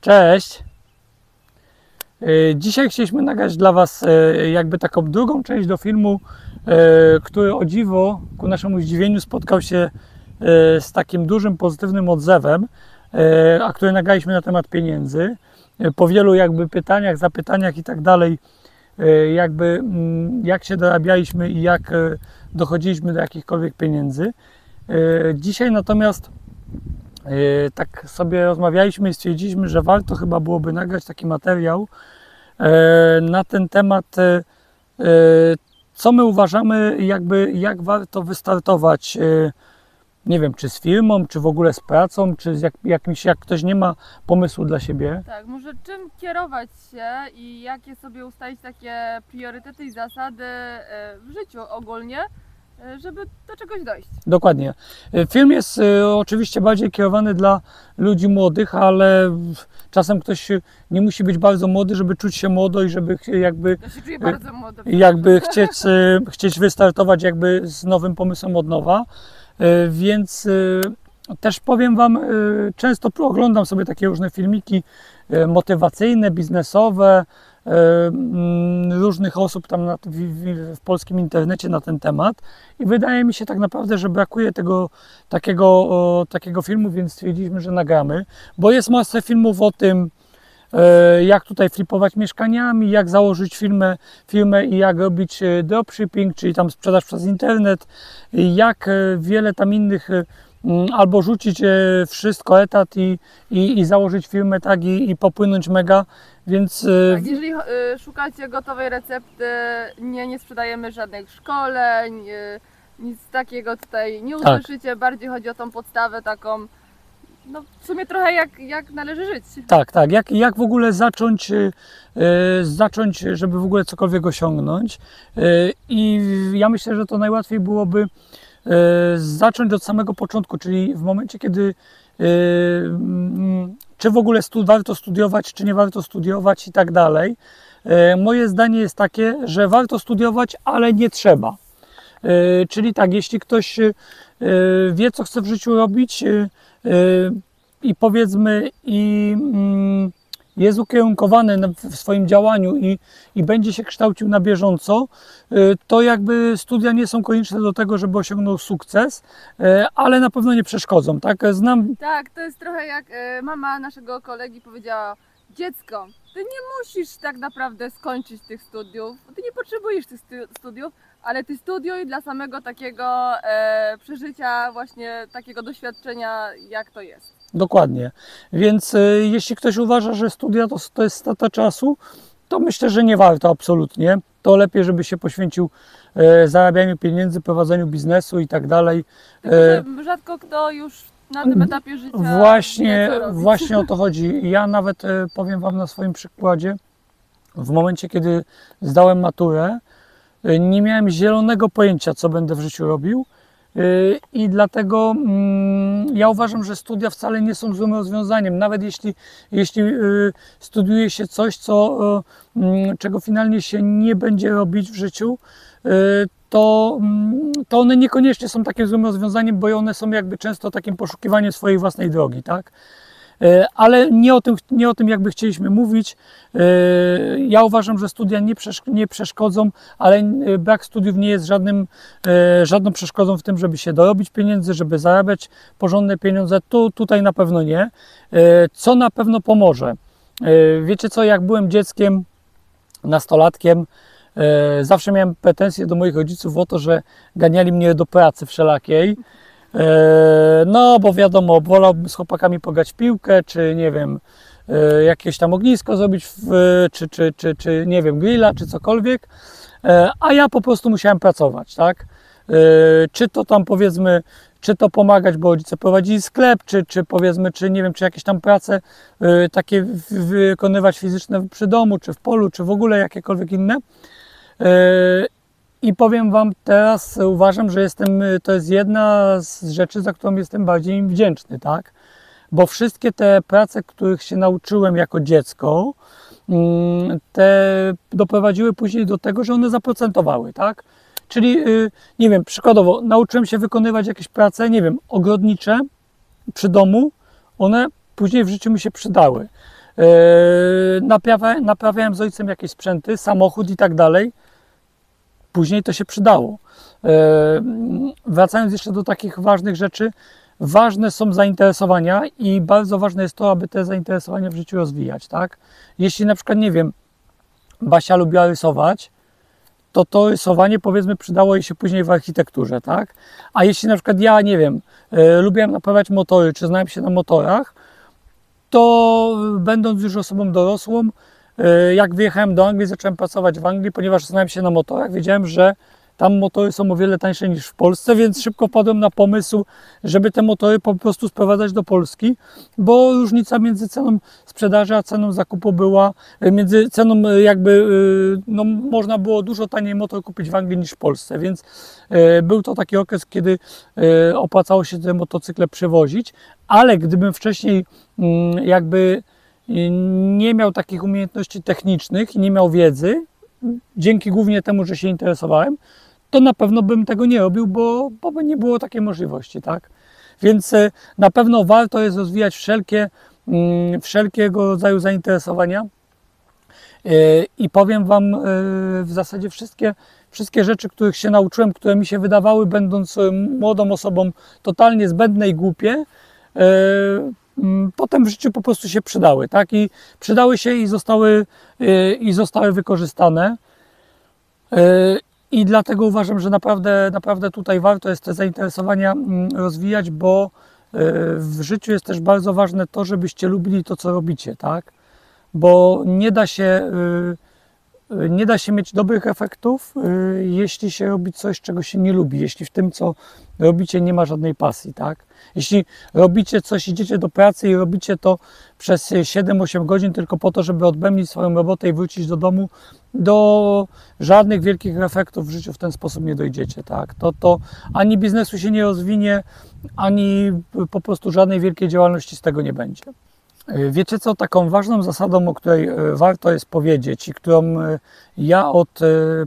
Cześć! Dzisiaj chcieliśmy nagrać dla Was jakby taką drugą część do filmu, który o dziwo, ku naszemu zdziwieniu, spotkał się z takim dużym pozytywnym odzewem, a który nagraliśmy na temat pieniędzy. Po wielu jakby pytaniach, zapytaniach i tak dalej, jakby jak się dorabialiśmy i jak dochodziliśmy do jakichkolwiek pieniędzy. Dzisiaj natomiast tak sobie rozmawialiśmy i stwierdziliśmy, że warto chyba byłoby nagrać taki materiał na ten temat, co my uważamy, jakby jak warto wystartować, nie wiem, czy z firmą, czy w ogóle z pracą, czy z jakimś, jak ktoś nie ma pomysłu dla siebie. Tak, może czym kierować się i jakie sobie ustalić takie priorytety i zasady w życiu ogólnie, żeby do czegoś dojść. Dokładnie. Film jest oczywiście bardziej kierowany dla ludzi młodych, ale czasem ktoś nie musi być bardzo młody, żeby czuć się młodo i żeby jakby, Ja się czuję bardzo młodo. jakby chcieć wystartować jakby z nowym pomysłem od nowa. Więc też powiem Wam, często oglądam sobie takie różne filmiki motywacyjne, biznesowe, różnych osób tam w polskim internecie na ten temat i wydaje mi się tak naprawdę, że brakuje tego takiego filmu, więc stwierdziliśmy, że nagramy, bo jest masa filmów o tym, jak tutaj flipować mieszkaniami, jak założyć firmę i jak robić dropshipping, czyli tam sprzedaż przez internet, jak wiele tam innych, albo rzucić wszystko, etat i założyć firmę tak i popłynąć mega, więc... Tak, jeżeli szukacie gotowej recepty, nie sprzedajemy żadnych szkoleń, nic takiego tutaj nie usłyszycie, bardziej chodzi o tą podstawę taką, no w sumie trochę jak należy żyć. Tak, jak w ogóle zacząć, żeby w ogóle cokolwiek osiągnąć. I ja myślę, że to najłatwiej byłoby zacząć od samego początku, czyli w momencie, kiedy czy w ogóle warto studiować, czy nie warto studiować i tak dalej. Moje zdanie jest takie, że warto studiować, ale nie trzeba. Czyli tak, jeśli ktoś wie, co chce w życiu robić i powiedzmy jest ukierunkowany w swoim działaniu i będzie się kształcił na bieżąco, to jakby studia nie są konieczne do tego, żeby osiągnął sukces, ale na pewno nie przeszkodzą, tak? Tak, to jest trochę jak mama naszego kolegi powiedziała: dziecko, ty nie musisz tak naprawdę skończyć tych studiów, ty nie potrzebujesz tych studiów, ale ty studiuj dla samego takiego przeżycia, właśnie takiego doświadczenia, jak to jest. Dokładnie. Więc jeśli ktoś uważa, że studia to jest strata czasu, to myślę, że nie warto absolutnie. To lepiej, żeby się poświęcił zarabianiu pieniędzy, prowadzeniu biznesu i tak dalej. Rzadko kto już na tym etapie życia Właśnie o to chodzi. Ja nawet powiem Wam na swoim przykładzie, w momencie, kiedy zdałem maturę, nie miałem zielonego pojęcia, co będę w życiu robił. I dlatego ja uważam, że studia wcale nie są złym rozwiązaniem. Nawet jeśli studiuje się coś, czego finalnie się nie będzie robić w życiu, to one niekoniecznie są takim złym rozwiązaniem, bo one są jakby często takim poszukiwaniem swojej własnej drogi, tak? Ale nie o tym jakby chcieliśmy mówić. Ja uważam, że studia nie przeszkodzą, ale brak studiów nie jest żadną przeszkodą w tym, żeby się dorobić pieniędzy, żeby zarabiać porządne pieniądze. Tutaj na pewno nie. Co na pewno pomoże? Wiecie co, jak byłem dzieckiem, nastolatkiem, zawsze miałem pretensje do moich rodziców o to, że ganiali mnie do pracy wszelakiej. No, bo wiadomo, wolałbym z chłopakami pograć w piłkę, czy nie wiem, jakieś tam ognisko zrobić, czy nie wiem, grilla, czy cokolwiek, a ja po prostu musiałem pracować, tak? Czy to tam powiedzmy, czy to pomagać, bo rodzice prowadzili sklep, czy powiedzmy, czy nie wiem, czy jakieś tam prace takie wykonywać fizyczne przy domu, czy w polu, czy w ogóle jakiekolwiek inne. I powiem Wam teraz, uważam, że to jest jedna z rzeczy, za którą jestem bardziej im wdzięczny, tak? Bo wszystkie te prace, których się nauczyłem jako dziecko, te doprowadziły później do tego, że one zaprocentowały, tak? Czyli, nie wiem, przykładowo, nauczyłem się wykonywać jakieś prace, nie wiem, ogrodnicze przy domu, one później w życiu mi się przydały. Naprawiałem z ojcem jakieś sprzęty, samochód i tak dalej. Później to się przydało. Wracając jeszcze do takich ważnych rzeczy, ważne są zainteresowania i bardzo ważne jest to, aby te zainteresowania w życiu rozwijać, tak? Jeśli na przykład, nie wiem, Basia lubiła rysować, to rysowanie, powiedzmy, przydało jej się później w architekturze, tak? A jeśli na przykład ja, nie wiem, lubiłem naprawiać motory, czy znałem się na motorach, to będąc już osobą dorosłą, jak wyjechałem do Anglii, zacząłem pracować w Anglii, ponieważ znałem się na motorach, wiedziałem, że tam motory są o wiele tańsze niż w Polsce, więc szybko wpadłem na pomysł, żeby te motory po prostu sprowadzać do Polski, bo różnica między ceną sprzedaży a ceną zakupu była, między ceną jakby, no można było dużo taniej motor kupić w Anglii niż w Polsce, więc był to taki okres, kiedy opłacało się te motocykle przewozić, ale gdybym wcześniej jakby nie miał takich umiejętności technicznych i nie miał wiedzy, dzięki głównie temu, że się interesowałem, to na pewno bym tego nie robił, bo by nie było takiej możliwości, tak? Więc na pewno warto jest rozwijać wszelkiego rodzaju zainteresowania i powiem Wam w zasadzie wszystkie rzeczy, których się nauczyłem, które mi się wydawały, będąc młodą osobą, totalnie zbędne i głupie, potem w życiu po prostu się przydały, tak? I przydały się i zostały wykorzystane. I dlatego uważam, że naprawdę tutaj warto jest te zainteresowania rozwijać, bo w życiu jest też bardzo ważne to, żebyście lubili to, co robicie, tak? Bo nie da się mieć dobrych efektów, jeśli się robi coś, czego się nie lubi, jeśli w tym, co robicie, nie ma żadnej pasji, tak? Jeśli robicie coś, idziecie do pracy i robicie to przez 7-8 godzin tylko po to, żeby odbębnić swoją robotę i wrócić do domu, do żadnych wielkich efektów w życiu w ten sposób nie dojdziecie, tak? To ani biznesu się nie rozwinie, ani po prostu żadnej wielkiej działalności z tego nie będzie. Wiecie co, taką ważną zasadą, o której warto jest powiedzieć i którą ja od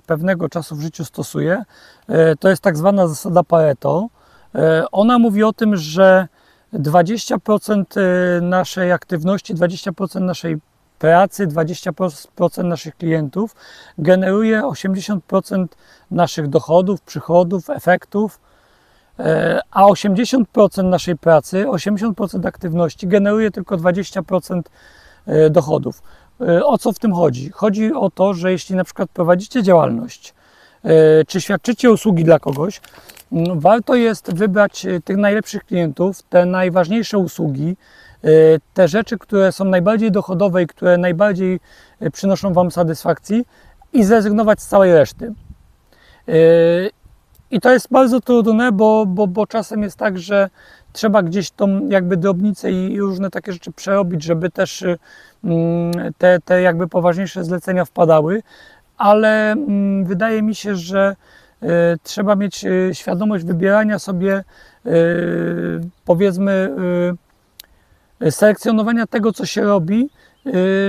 pewnego czasu w życiu stosuję, to jest tak zwana zasada Pareto. Ona mówi o tym, że 20% naszej aktywności, 20% naszej pracy, 20% naszych klientów generuje 80% naszych dochodów, przychodów, efektów, a 80% naszej pracy, 80% aktywności generuje tylko 20% dochodów. O co w tym chodzi? Chodzi o to, że jeśli na przykład prowadzicie działalność, czy świadczycie usługi dla kogoś, warto jest wybrać tych najlepszych klientów, te najważniejsze usługi, te rzeczy, które są najbardziej dochodowe i które najbardziej przynoszą Wam satysfakcji i zrezygnować z całej reszty. I to jest bardzo trudne, bo czasem jest tak, że trzeba gdzieś tą jakby drobnicę i różne takie rzeczy przerobić, żeby też te jakby poważniejsze zlecenia wpadały, ale wydaje mi się, że trzeba mieć świadomość wybierania sobie, powiedzmy, selekcjonowania tego, co się robi,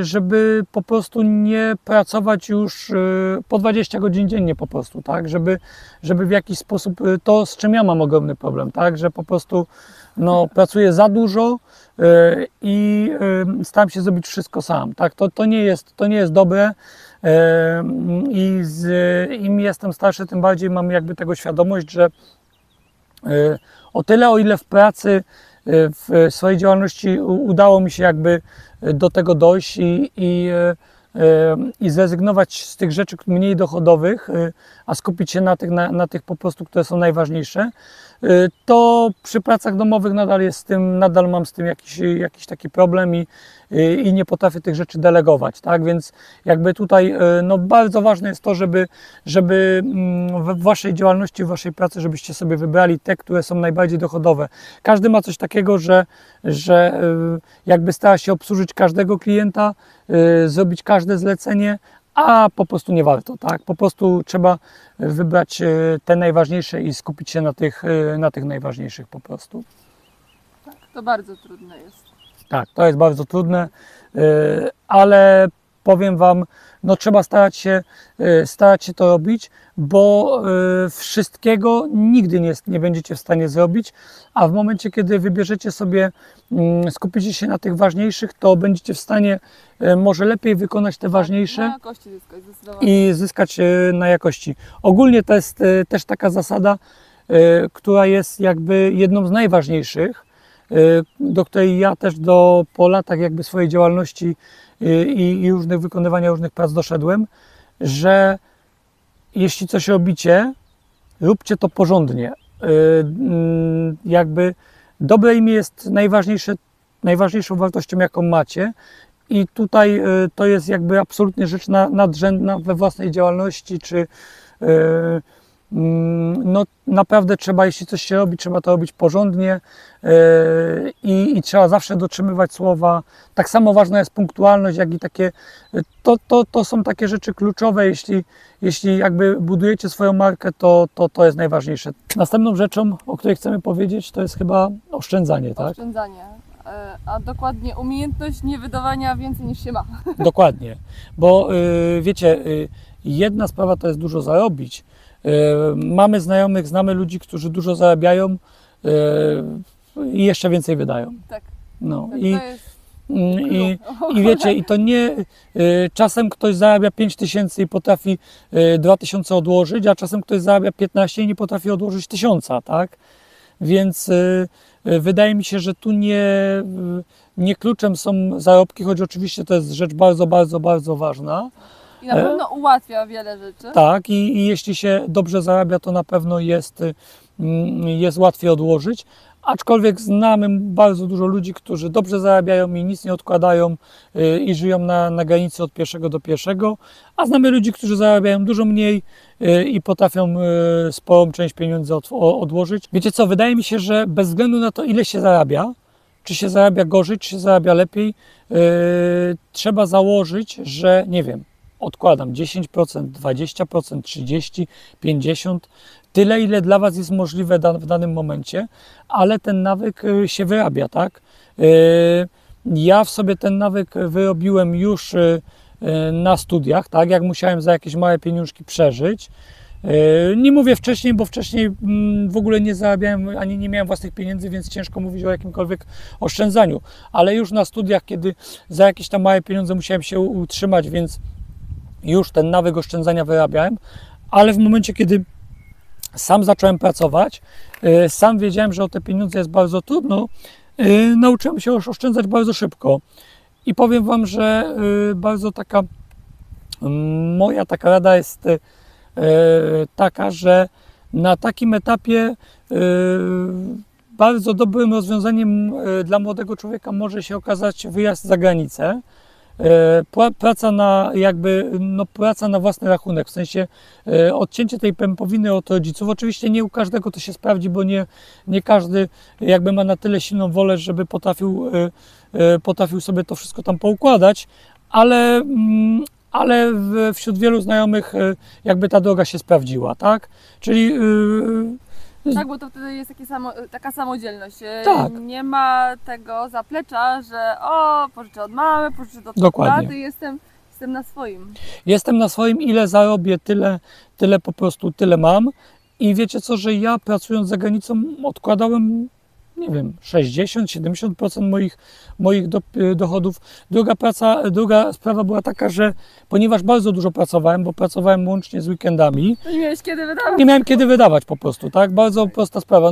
żeby po prostu nie pracować już po 20 godzin dziennie po prostu, tak, żeby w jakiś sposób, to z czym ja mam ogromny problem, tak, że po prostu no, pracuję za dużo i staram się zrobić wszystko sam, tak, to nie jest dobre i im jestem starszy, tym bardziej mam jakby tego świadomość, że o tyle, o ile w pracy, w swojej działalności udało mi się jakby do tego dojść i zrezygnować z tych rzeczy mniej dochodowych, a skupić się na tych po prostu, które są najważniejsze, to przy pracach domowych nadal mam z tym jakiś taki problem i nie potrafię tych rzeczy delegować, tak? Więc jakby tutaj no, bardzo ważne jest to, żeby w Waszej działalności, w Waszej pracy, żebyście sobie wybrali te, które są najbardziej dochodowe. Każdy ma coś takiego, że jakby stara się obsłużyć każdego klienta, zrobić każde zlecenie, a po prostu nie warto, tak? Po prostu trzeba wybrać te najważniejsze i skupić się na tych najważniejszych po prostu. Tak, to bardzo trudne jest. Tak, to jest bardzo trudne, ale powiem Wam, no trzeba starać się to robić, bo wszystkiego nigdy nie będziecie w stanie zrobić, a w momencie, kiedy wybierzecie sobie, skupicie się na tych ważniejszych, to będziecie w stanie może lepiej wykonać te ważniejsze. Na jakości zyskać, zdecydowanie. I zyskać na jakości. Ogólnie to jest też taka zasada, która jest jakby jedną z najważniejszych, do której ja też po latach jakby swojej działalności i wykonywania różnych prac doszedłem, że jeśli coś robicie, róbcie to porządnie. Jakby dobre imię jest najważniejszą wartością, jaką macie. I tutaj to jest jakby absolutnie rzecz nadrzędna we własnej działalności, czy no naprawdę trzeba, jeśli coś się robi, trzeba to robić porządnie i trzeba zawsze dotrzymywać słowa. Tak samo ważna jest punktualność, jak i takie, to są takie rzeczy kluczowe, jeśli jakby budujecie swoją markę, to jest najważniejsze. Następną rzeczą, o której chcemy powiedzieć, to jest chyba oszczędzanie, tak? Oszczędzanie, a dokładnie umiejętność niewydawania więcej niż się ma. Dokładnie, bo wiecie, jedna sprawa to jest dużo zarobić. Mamy znajomych, znamy ludzi, którzy dużo zarabiają i jeszcze więcej wydają. Tak, No, tak, i, to jest i wiecie, i to nie czasem ktoś zarabia 5000 i potrafi 2000 odłożyć, a czasem ktoś zarabia 15 i nie potrafi odłożyć 1000, tak? Więc wydaje mi się, że tu nie kluczem są zarobki, choć oczywiście to jest rzecz bardzo, bardzo, bardzo ważna. I na pewno ułatwia wiele rzeczy. Tak, i jeśli się dobrze zarabia, to na pewno jest łatwiej odłożyć. Aczkolwiek znamy bardzo dużo ludzi, którzy dobrze zarabiają i nic nie odkładają i żyją na granicy od pierwszego do pierwszego, a znamy ludzi, którzy zarabiają dużo mniej i potrafią sporą część pieniędzy odłożyć. Wiecie co, wydaje mi się, że bez względu na to, ile się zarabia, czy się zarabia gorzej, czy się zarabia lepiej, trzeba założyć, że nie wiem, odkładam 10%, 20%, 30%, 50%, tyle ile dla Was jest możliwe w danym momencie, ale ten nawyk się wyrabia, tak? Ja w sobie ten nawyk wyrobiłem już na studiach, tak? Jak musiałem za jakieś małe pieniążki przeżyć. Nie mówię wcześniej, bo wcześniej w ogóle nie zarabiałem, ani nie miałem własnych pieniędzy, więc ciężko mówić o jakimkolwiek oszczędzaniu. Ale już na studiach, kiedy za jakieś tam małe pieniądze musiałem się utrzymać, więc już ten nawyk oszczędzania wyrabiałem, ale w momencie, kiedy sam zacząłem pracować, sam wiedziałem, że o te pieniądze jest bardzo trudno, nauczyłem się oszczędzać bardzo szybko. I powiem Wam, że bardzo moja taka rada jest taka, że na takim etapie bardzo dobrym rozwiązaniem dla młodego człowieka może się okazać wyjazd za granicę. Praca na własny rachunek, w sensie odcięcie tej pępowiny od rodziców. Oczywiście nie u każdego to się sprawdzi, bo nie każdy jakby ma na tyle silną wolę, żeby potrafił sobie to wszystko tam poukładać, ale wśród wielu znajomych jakby ta droga się sprawdziła, tak? Czyli tak, bo to wtedy jest taka samodzielność. Tak. Nie ma tego zaplecza, że pożyczę od mamy, pożyczę od Dokładnie. taty, jestem na swoim. Jestem na swoim, ile zarobię, tyle po prostu, tyle mam. I wiecie co, że ja pracując za granicą odkładałem, nie wiem, 60-70% moich dochodów. Druga sprawa była taka, że ponieważ bardzo dużo pracowałem, bo pracowałem łącznie z weekendami, To nie miałeś kiedy wydawać. nie miałem kiedy wydawać po prostu, tak? Bardzo prosta sprawa.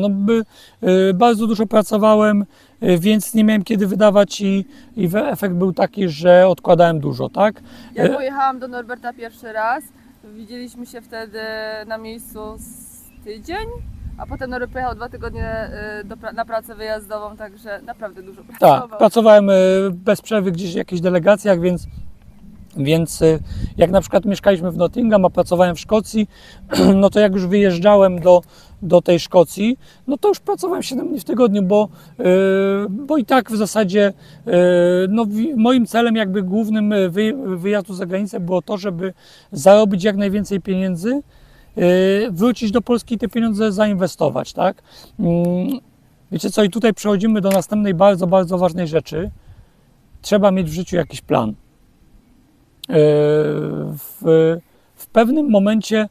Bardzo dużo pracowałem, więc nie miałem kiedy wydawać i efekt był taki, że odkładałem dużo, tak? Jak pojechałam do Norberta pierwszy raz, widzieliśmy się wtedy na miejscu z tydzień, a potem Norbert pojechał 2 tygodnie na pracę wyjazdową, także naprawdę dużo pracował. Tak, pracowałem bez przerwy gdzieś w jakichś delegacjach, więc jak na przykład mieszkaliśmy w Nottingham, a pracowałem w Szkocji, no to jak już wyjeżdżałem do tej Szkocji, no to już pracowałem 7 dni w tygodniu, bo i tak w zasadzie moim celem jakby głównym wyjazdu za granicę było to, żeby zarobić jak najwięcej pieniędzy, wrócić do Polski i te pieniądze zainwestować, tak? Wiecie co, i tutaj przechodzimy do następnej bardzo, bardzo ważnej rzeczy. Trzeba mieć w życiu jakiś plan. w pewnym momencie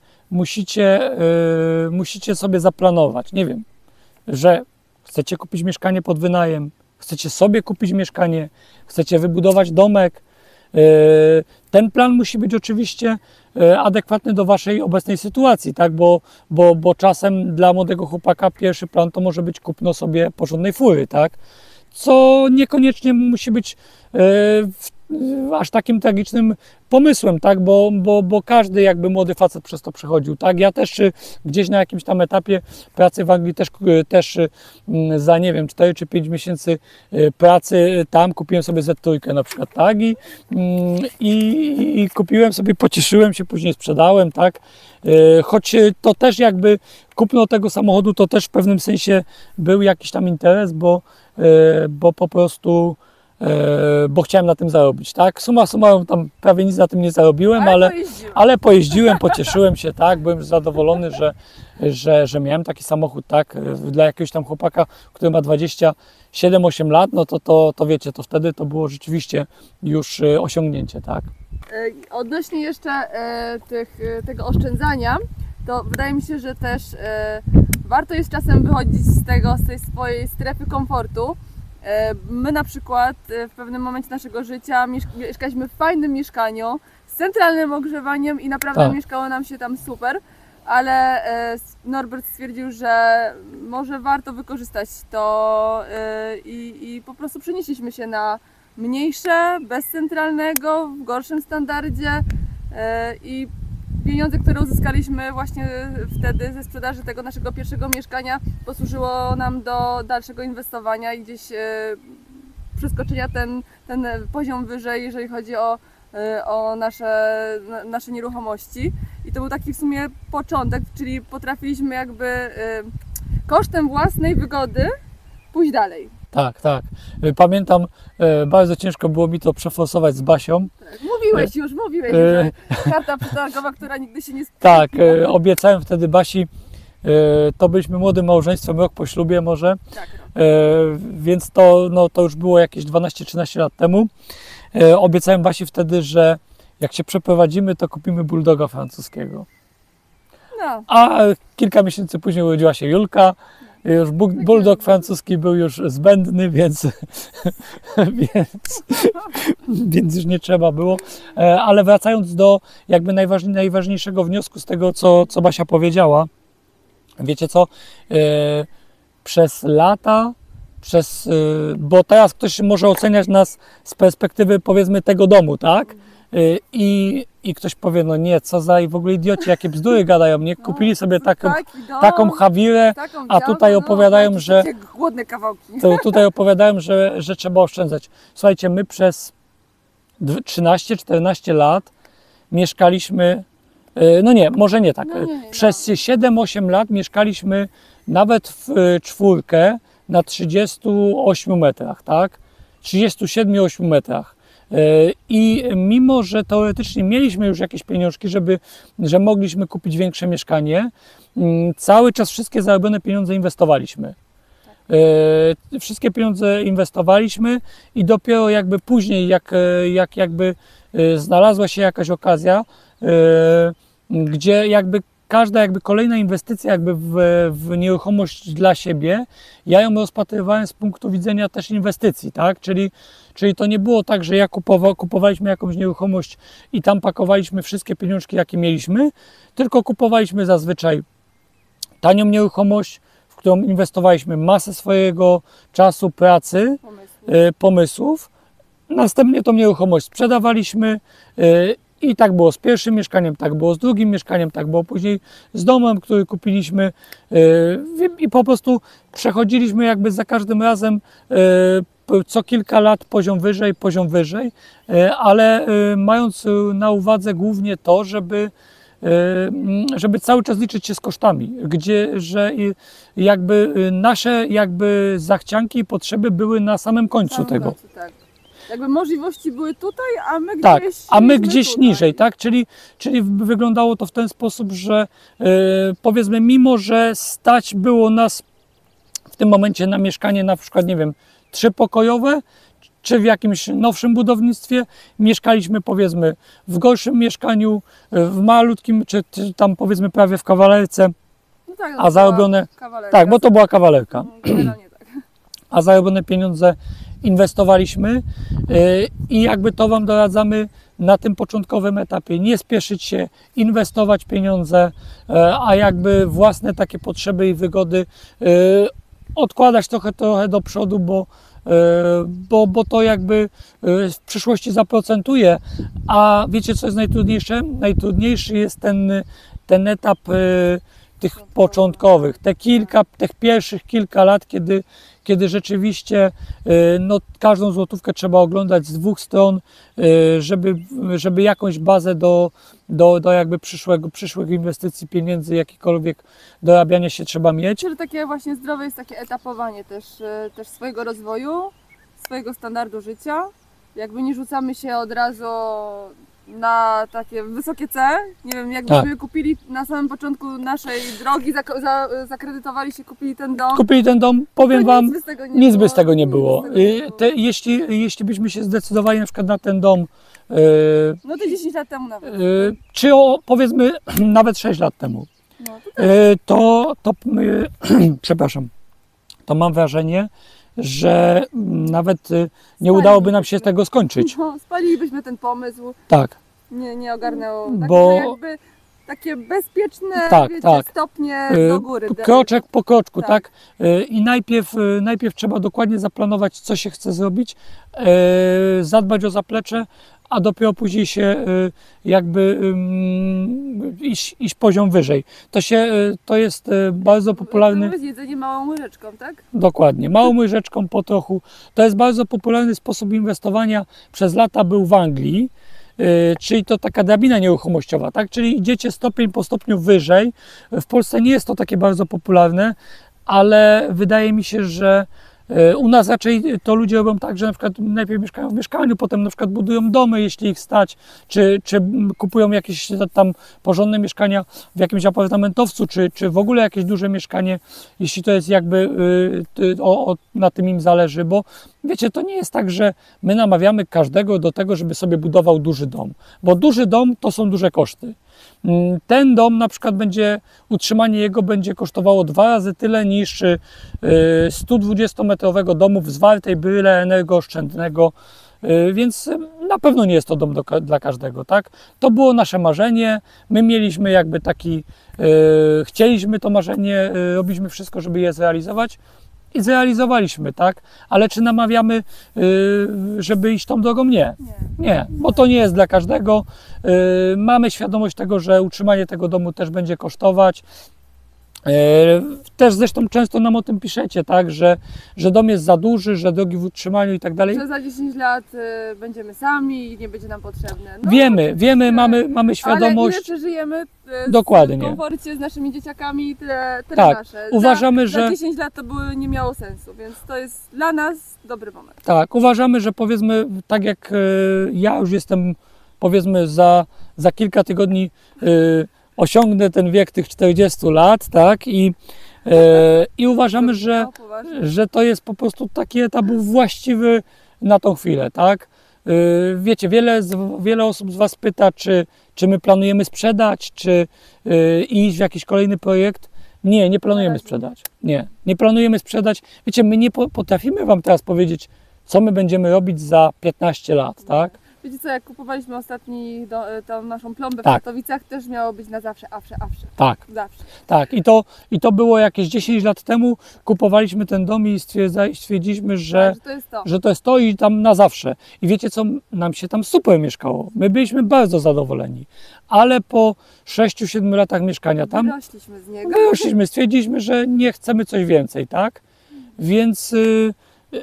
musicie sobie zaplanować, nie wiem, że chcecie kupić mieszkanie pod wynajem, chcecie sobie kupić mieszkanie, chcecie wybudować domek. Ten plan musi być oczywiście adekwatny do waszej obecnej sytuacji, tak? Bo czasem dla młodego chłopaka pierwszy plan to może być kupno sobie porządnej fury, tak? Co niekoniecznie musi być aż takim tragicznym pomysłem, tak? Bo każdy jakby młody facet przez to przechodził, tak? Ja też gdzieś na jakimś tam etapie pracy w Anglii też za, nie wiem, 4 czy 5 miesięcy pracy tam kupiłem sobie Z3 na przykład, tak? I kupiłem sobie, pocieszyłem się, później sprzedałem, tak? Choć to też jakby kupno tego samochodu to też w pewnym sensie był jakiś tam interes, bo po prostu bo chciałem na tym zarobić, tak? Summa summarum tam prawie nic na tym nie zarobiłem, ale pojeździłem, pocieszyłem się, tak? Byłem zadowolony, że miałem taki samochód, tak? Dla jakiegoś tam chłopaka, który ma 27-8 lat, no to wiecie, to wtedy to było rzeczywiście już osiągnięcie, tak? Odnośnie jeszcze tego oszczędzania, to wydaje mi się, że też warto jest czasem wychodzić z tej swojej strefy komfortu. My na przykład w pewnym momencie naszego życia mieszkaliśmy w fajnym mieszkaniu z centralnym ogrzewaniem i naprawdę Tak. mieszkało nam się tam super, ale Norbert stwierdził, że może warto wykorzystać to i po prostu przenieśliśmy się na mniejsze, bez centralnego, w gorszym standardzie i pieniądze, które uzyskaliśmy właśnie wtedy ze sprzedaży tego naszego pierwszego mieszkania, posłużyło nam do dalszego inwestowania i gdzieś przeskoczenia ten poziom wyżej, jeżeli chodzi o nasze nieruchomości. I to był taki w sumie początek, czyli potrafiliśmy jakby kosztem własnej wygody pójść dalej. Tak, tak. Pamiętam, bardzo ciężko było mi to przeforsować z Basią. Tak, mówiłeś, że karta przetargowa, która nigdy się nie spełniła. Tak, obiecałem wtedy Basi, to byliśmy młodym małżeństwem, rok po ślubie może, Tak, więc to już było jakieś 12-13 lat temu. Obiecałem Basi wtedy, że jak się przeprowadzimy, to kupimy bulldoga francuskiego. no. A kilka miesięcy później urodziła się Julka. Już bulldog francuski był już zbędny, więc już nie trzeba było. Ale wracając do jakby najważniejszego wniosku z tego, co Basia powiedziała. Wiecie co? Przez lata, bo teraz ktoś może oceniać nas z perspektywy powiedzmy tego domu, tak? I ktoś powie, no nie, co za i w ogóle idioci, jakie bzdury gadają, nie? Kupili sobie taką Hawirę, a tutaj opowiadają, że głodne kawałki. tutaj opowiadają, że trzeba oszczędzać. Słuchajcie, my przez 13-14 lat mieszkaliśmy, no nie, może nie tak, przez 7-8 lat mieszkaliśmy nawet w czwórkę na 38 metrach, tak? 37-8 metrach. I mimo, że teoretycznie mieliśmy już jakieś pieniążki, że mogliśmy kupić większe mieszkanie, cały czas wszystkie zarobione pieniądze inwestowaliśmy. Wszystkie pieniądze inwestowaliśmy i dopiero jakby później, jak jakby znalazła się jakaś okazja, gdzie jakby każda jakby kolejna inwestycja jakby w nieruchomość dla siebie, ja ją rozpatrywałem z punktu widzenia też inwestycji, tak? Czyli to nie było tak, że kupowaliśmy jakąś nieruchomość i tam pakowaliśmy wszystkie pieniążki, jakie mieliśmy, tylko kupowaliśmy zazwyczaj tanią nieruchomość, w którą inwestowaliśmy masę swojego czasu, pracy, pomysłów. Następnie tą nieruchomość sprzedawaliśmy i tak było z pierwszym mieszkaniem, tak było z drugim mieszkaniem, tak było później z domem, który kupiliśmy i po prostu przechodziliśmy jakby za każdym razem co kilka lat poziom wyżej, ale mając na uwadze głównie to, żeby cały czas liczyć się z kosztami, że jakby nasze jakby zachcianki i potrzeby były na samym końcu tego. Tak. Jakby możliwości były tutaj, a my gdzieś, tak, a my gdzieś tutaj. niżej, tak? Czyli wyglądało to w ten sposób, że powiedzmy, mimo że stać było nas w tym momencie na mieszkanie na przykład, nie wiem, 3-pokojowe, czy w jakimś nowszym budownictwie, mieszkaliśmy powiedzmy w gorszym mieszkaniu, w malutkim, czy tam powiedzmy prawie w kawalerce, No tak, a zarobione, kawalerka. tak, bo to była kawalerka, Generalnie tak. a zarobione pieniądze inwestowaliśmy i jakby to Wam doradzamy na tym początkowym etapie. Nie spieszyć się, inwestować pieniądze, a jakby własne takie potrzeby i wygody odkładać trochę do przodu, bo to jakby w przyszłości zaprocentuje. A wiecie, co jest najtrudniejsze? Najtrudniejszy jest ten etap tych początkowych, tych pierwszych kilka lat, kiedy rzeczywiście no, każdą złotówkę trzeba oglądać z dwóch stron, żeby jakąś bazę do jakby przyszłych inwestycji, pieniędzy, jakikolwiek dorabiania się trzeba mieć. Myślę, że takie właśnie zdrowe jest takie etapowanie też swojego rozwoju, swojego standardu życia. Jakby nie rzucamy się od razu na takie wysokie C. Nie wiem, jakbyśmy kupili na samym początku naszej drogi, zakredytowali się, kupili ten dom. Kupili ten dom, powiem Wam, nic by z tego nie było. Nic z tego nie było. Jeśli byśmy się zdecydowali na przykład na ten dom, No to 10 lat temu nawet. czy powiedzmy nawet 6 lat temu, No, to też. przepraszam, to mam wrażenie, że nawet nie udałoby nam się tego skończyć. No, spalilibyśmy ten pomysł, Tak. nie ogarnęło. Także Bo- jakby takie bezpieczne Tak, wiecie, tak. stopnie do góry. Kroczek po kroczku, Tak. tak? I najpierw trzeba dokładnie zaplanować, co się chce zrobić, zadbać o zaplecze, a dopiero później się jakby iść poziom wyżej. To jest bardzo popularny, To jest jedzenie małą łyżeczką, tak? dokładnie, małą łyżeczką po trochu. To jest bardzo popularny sposób inwestowania. Przez lata był w Anglii. Czyli to taka drabina nieruchomościowa, tak? Czyli idziecie stopień po stopniu wyżej. W Polsce nie jest to takie bardzo popularne, ale wydaje mi się, że u nas raczej to ludzie robią tak, że na przykład najpierw mieszkają w mieszkaniu, potem na przykład budują domy, jeśli ich stać, czy kupują jakieś tam porządne mieszkania w jakimś apartamentowcu, czy w ogóle jakieś duże mieszkanie, jeśli to jest jakby na tym im zależy, bo wiecie, to nie jest tak, że my namawiamy każdego do tego, żeby sobie budował duży dom, bo duży dom to są duże koszty. Ten dom na przykład utrzymanie jego będzie kosztowało 2 razy tyle niż 120-metrowego domu w zwartej bryle energooszczędnego, więc na pewno nie jest to dom dla każdego, tak? To było nasze marzenie, my mieliśmy jakby chcieliśmy to marzenie, robiliśmy wszystko, żeby je zrealizować. I zrealizowaliśmy, tak? Ale czy namawiamy, żeby iść tą drogą? Nie. Nie, bo to nie jest dla każdego. Mamy świadomość tego, że utrzymanie tego domu też będzie kosztować. Też zresztą często nam o tym piszecie, tak? Że dom jest za duży, że drogi w utrzymaniu i tak dalej. Że za 10 lat będziemy sami i nie będzie nam potrzebne. No, Wiemy, mamy świadomość. Ale ile przeżyjemy Dokładnie. w komforcie z naszymi dzieciakami, tyle Tak, nasze. uważamy, za że 10 lat to nie miało sensu, więc to jest dla nas dobry moment. tak, uważamy, że powiedzmy, tak jak ja już jestem, powiedzmy, za kilka tygodni osiągnę ten wiek tych 40 lat, tak, i uważamy, No, poważnie. że to jest po prostu taki etap właściwy na tą chwilę, tak. Wiecie, wiele osób z Was pyta, czy my planujemy sprzedać, czy iść w jakiś kolejny projekt. Nie planujemy sprzedać. Nie planujemy sprzedać. Wiecie, my nie potrafimy Wam teraz powiedzieć, co my będziemy robić za 15 lat, tak? Wiecie co, jak kupowaliśmy tą naszą plombę w Tak. Katowicach, też miało być na zawsze, awsze. Tak, Zawsze. tak. I to było jakieś 10 lat temu. Kupowaliśmy ten dom i stwierdziliśmy, że To jest to. to jest to i tam na zawsze. I wiecie co, nam się tam super mieszkało. My byliśmy bardzo zadowoleni. Ale po 6-7 latach mieszkania tam Wyrośliśmy z niego. stwierdziliśmy, że nie chcemy coś więcej, tak? Więc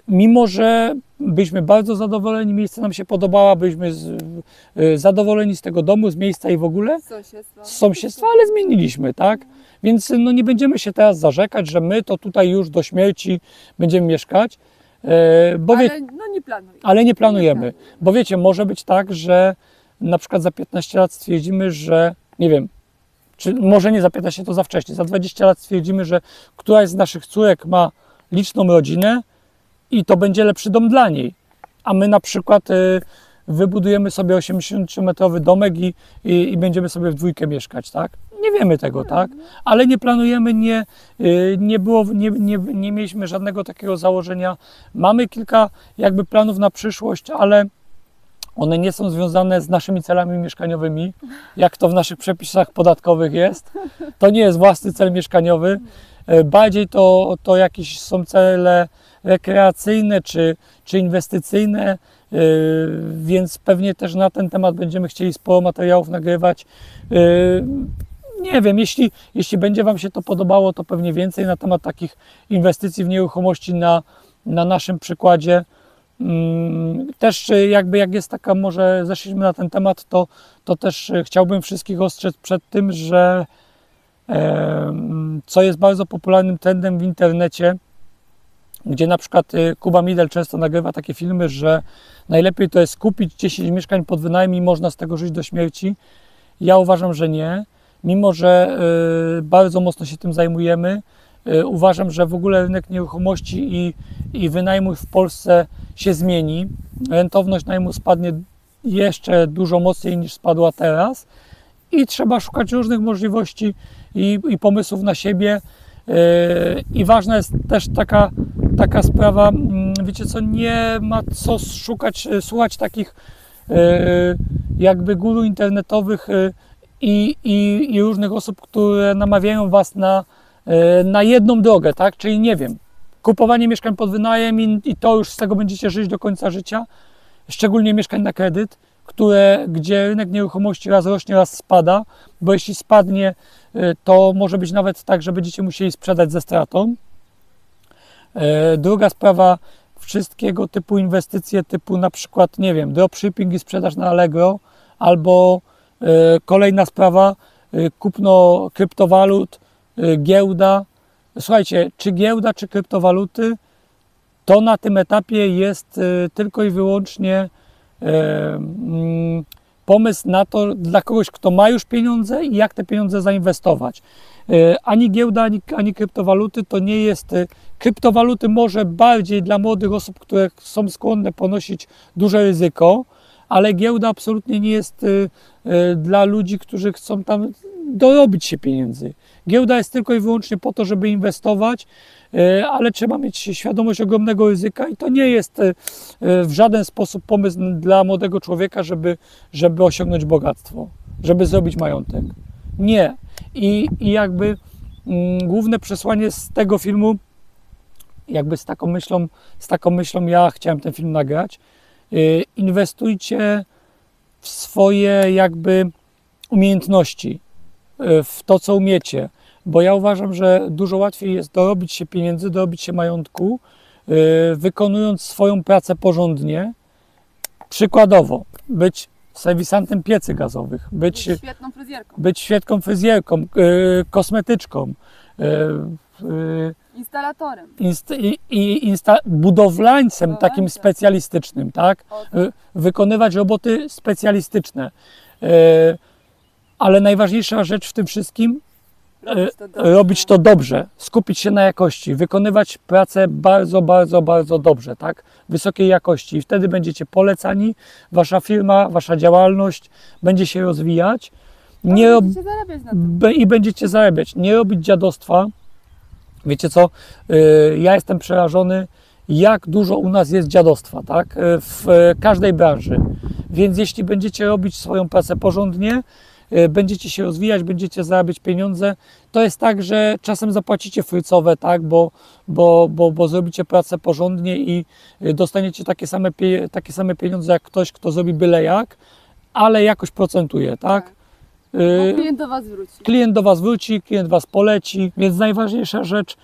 mimo, że byliśmy bardzo zadowoleni, miejsce nam się podobało, byliśmy zadowoleni z tego domu, z miejsca i w ogóle, z sąsiedztwa, ale zmieniliśmy, tak? Więc no, nie będziemy się teraz zarzekać, że my to tutaj już do śmierci będziemy mieszkać, ale nie planujemy. Bo wiecie, może być tak, że na przykład za 15 lat stwierdzimy, że nie wiem, czy może nie za 15, to za wcześnie, za 20 lat stwierdzimy, że któraś z naszych córek ma liczną rodzinę i to będzie lepszy dom dla niej. a my na przykład wybudujemy sobie 80-metrowy domek i będziemy sobie w dwójkę mieszkać, tak? Nie wiemy tego, tak? Ale nie planujemy, nie mieliśmy żadnego takiego założenia. Mamy kilka jakby planów na przyszłość, ale one nie są związane z naszymi celami mieszkaniowymi, jak to w naszych przepisach podatkowych jest. To nie jest własny cel mieszkaniowy. Bardziej to jakieś są cele rekreacyjne czy inwestycyjne, więc pewnie też na ten temat będziemy chcieli sporo materiałów nagrywać. Nie wiem, jeśli będzie Wam się to podobało, to pewnie więcej na temat takich inwestycji w nieruchomości na naszym przykładzie. Też jakby jak jest taka, może zeszliśmy na ten temat, to też chciałbym wszystkich ostrzec przed tym, że co jest bardzo popularnym trendem w internecie, gdzie na przykład Kuba Midel często nagrywa takie filmy, że najlepiej to jest kupić 10 mieszkań pod wynajem i można z tego żyć do śmierci. Ja uważam, że nie. Mimo że bardzo mocno się tym zajmujemy, uważam, że w ogóle rynek nieruchomości i wynajmu w Polsce się zmieni. Rentowność najmu spadnie jeszcze dużo mocniej niż spadła teraz i trzeba szukać różnych możliwości i pomysłów na siebie. I ważna jest też taka sprawa, wiecie co, nie ma co słuchać takich jakby guru internetowych i różnych osób, które namawiają Was na jedną drogę, tak? Czyli nie wiem, kupowanie mieszkań pod wynajem i to już z tego będziecie żyć do końca życia, szczególnie mieszkań na kredyt, gdzie rynek nieruchomości raz rośnie, raz spada, bo jeśli spadnie, to może być nawet tak, że będziecie musieli sprzedać ze stratą. Druga sprawa, wszystkiego typu inwestycje, typu na przykład, nie wiem, dropshipping i sprzedaż na Allegro, albo kolejna sprawa, kupno kryptowalut, giełda. Słuchajcie, czy giełda, czy kryptowaluty, to na tym etapie jest tylko i wyłącznie pomysł na to dla kogoś, kto ma już pieniądze i jak te pieniądze zainwestować. Ani giełda, ani kryptowaluty to nie jest... Kryptowaluty może bardziej dla młodych osób, które są skłonne ponosić duże ryzyko, ale giełda absolutnie nie jest dla ludzi, którzy chcą tam dorobić się pieniędzy. Giełda jest tylko i wyłącznie po to, żeby inwestować, ale trzeba mieć świadomość ogromnego ryzyka i to nie jest w żaden sposób pomysł dla młodego człowieka, żeby osiągnąć bogactwo, żeby zrobić majątek. Nie. I jakby główne przesłanie z tego filmu, jakby z taką myślą ja chciałem ten film nagrać. Inwestujcie w swoje jakby umiejętności, w to, co umiecie, bo ja uważam, że dużo łatwiej jest dorobić się pieniędzy, dorobić się majątku, wykonując swoją pracę porządnie. Przykładowo, być serwisantem piecy gazowych, być świetną fryzjerką, kosmetyczką, instalatorem budowlańcem takim specjalistycznym, tak? Wykonywać roboty specjalistyczne. Ale najważniejsza rzecz w tym wszystkim, robić to dobrze, skupić się na jakości, wykonywać pracę bardzo, bardzo, bardzo dobrze, tak? Wysokiej jakości i wtedy będziecie polecani, wasza firma, wasza działalność będzie się rozwijać i będziecie zarabiać. Nie robić dziadostwa. Wiecie co, ja jestem przerażony, jak dużo u nas jest dziadostwa, tak? W każdej branży. Więc jeśli będziecie robić swoją pracę porządnie, będziecie się rozwijać, będziecie zarabiać pieniądze, to jest tak, że czasem zapłacicie frycowe, tak? Bo zrobicie pracę porządnie i dostaniecie takie same pieniądze jak ktoś, kto zrobi byle jak, ale jakoś procentuje, tak? Bo klient do Was wróci. Klient Was poleci, więc najważniejsza rzecz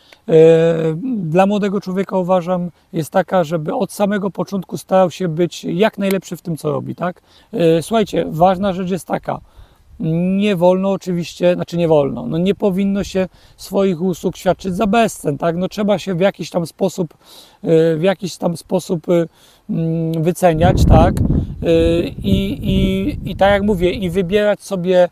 dla młodego człowieka, uważam, jest taka, żeby od samego początku starał się być jak najlepszy w tym, co robi, tak? Słuchajcie, ważna rzecz jest taka, nie wolno oczywiście, nie wolno, no nie powinno się swoich usług świadczyć za bezcen, tak? No trzeba się w jakiś tam sposób wyceniać, tak? I tak jak mówię, i wybierać sobie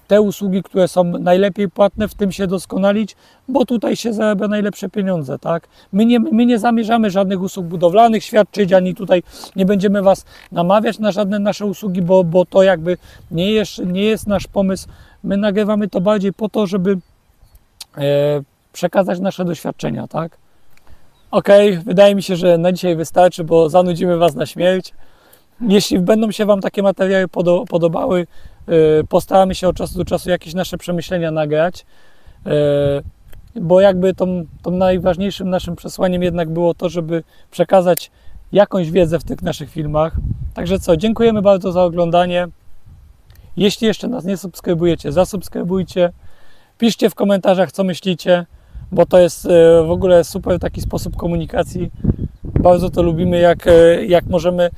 te usługi, które są najlepiej płatne, w tym się doskonalić, bo tutaj się zarabia najlepsze pieniądze, tak? My nie zamierzamy żadnych usług budowlanych świadczyć, ani tutaj nie będziemy Was namawiać na żadne nasze usługi, bo to jakby nie jest nasz pomysł. My nagrywamy to bardziej po to, żeby przekazać nasze doświadczenia, tak? Okej, wydaje mi się, że na dzisiaj wystarczy, bo zanudzimy Was na śmierć. Jeśli będą się Wam takie materiały podobały, postaramy się od czasu do czasu jakieś nasze przemyślenia nagrać, bo jakby tą najważniejszym naszym przesłaniem jednak było to, żeby przekazać jakąś wiedzę w tych naszych filmach. Także co, dziękujemy bardzo za oglądanie. Jeśli jeszcze nas nie subskrybujecie, zasubskrybujcie. Piszcie w komentarzach, co myślicie, bo to jest w ogóle super taki sposób komunikacji. Bardzo to lubimy, jak możemy.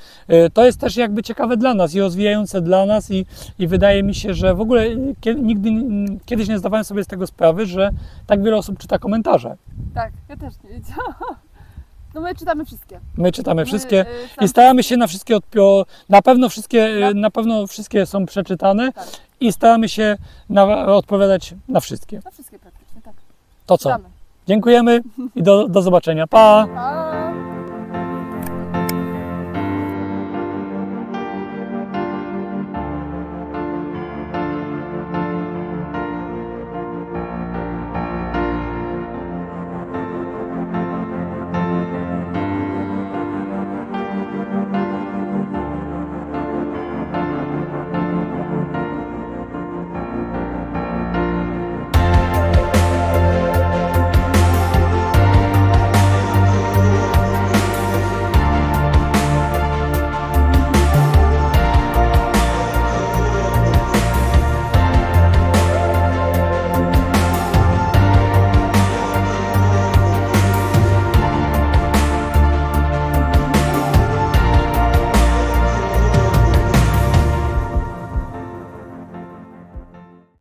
To jest też jakby ciekawe dla nas i rozwijające dla nas i wydaje mi się, że w ogóle kiedyś nie zdawałem sobie z tego sprawy, że tak wiele osób czyta komentarze. Tak, ja też nie wiedziałam. No my czytamy wszystkie. My czytamy wszystkie i staramy się na wszystkie na pewno wszystkie są przeczytane Tak. i staramy się odpowiadać na wszystkie. Na wszystkie praktycznie, tak. To co? Czytamy. Dziękujemy i do zobaczenia. Pa! Pa!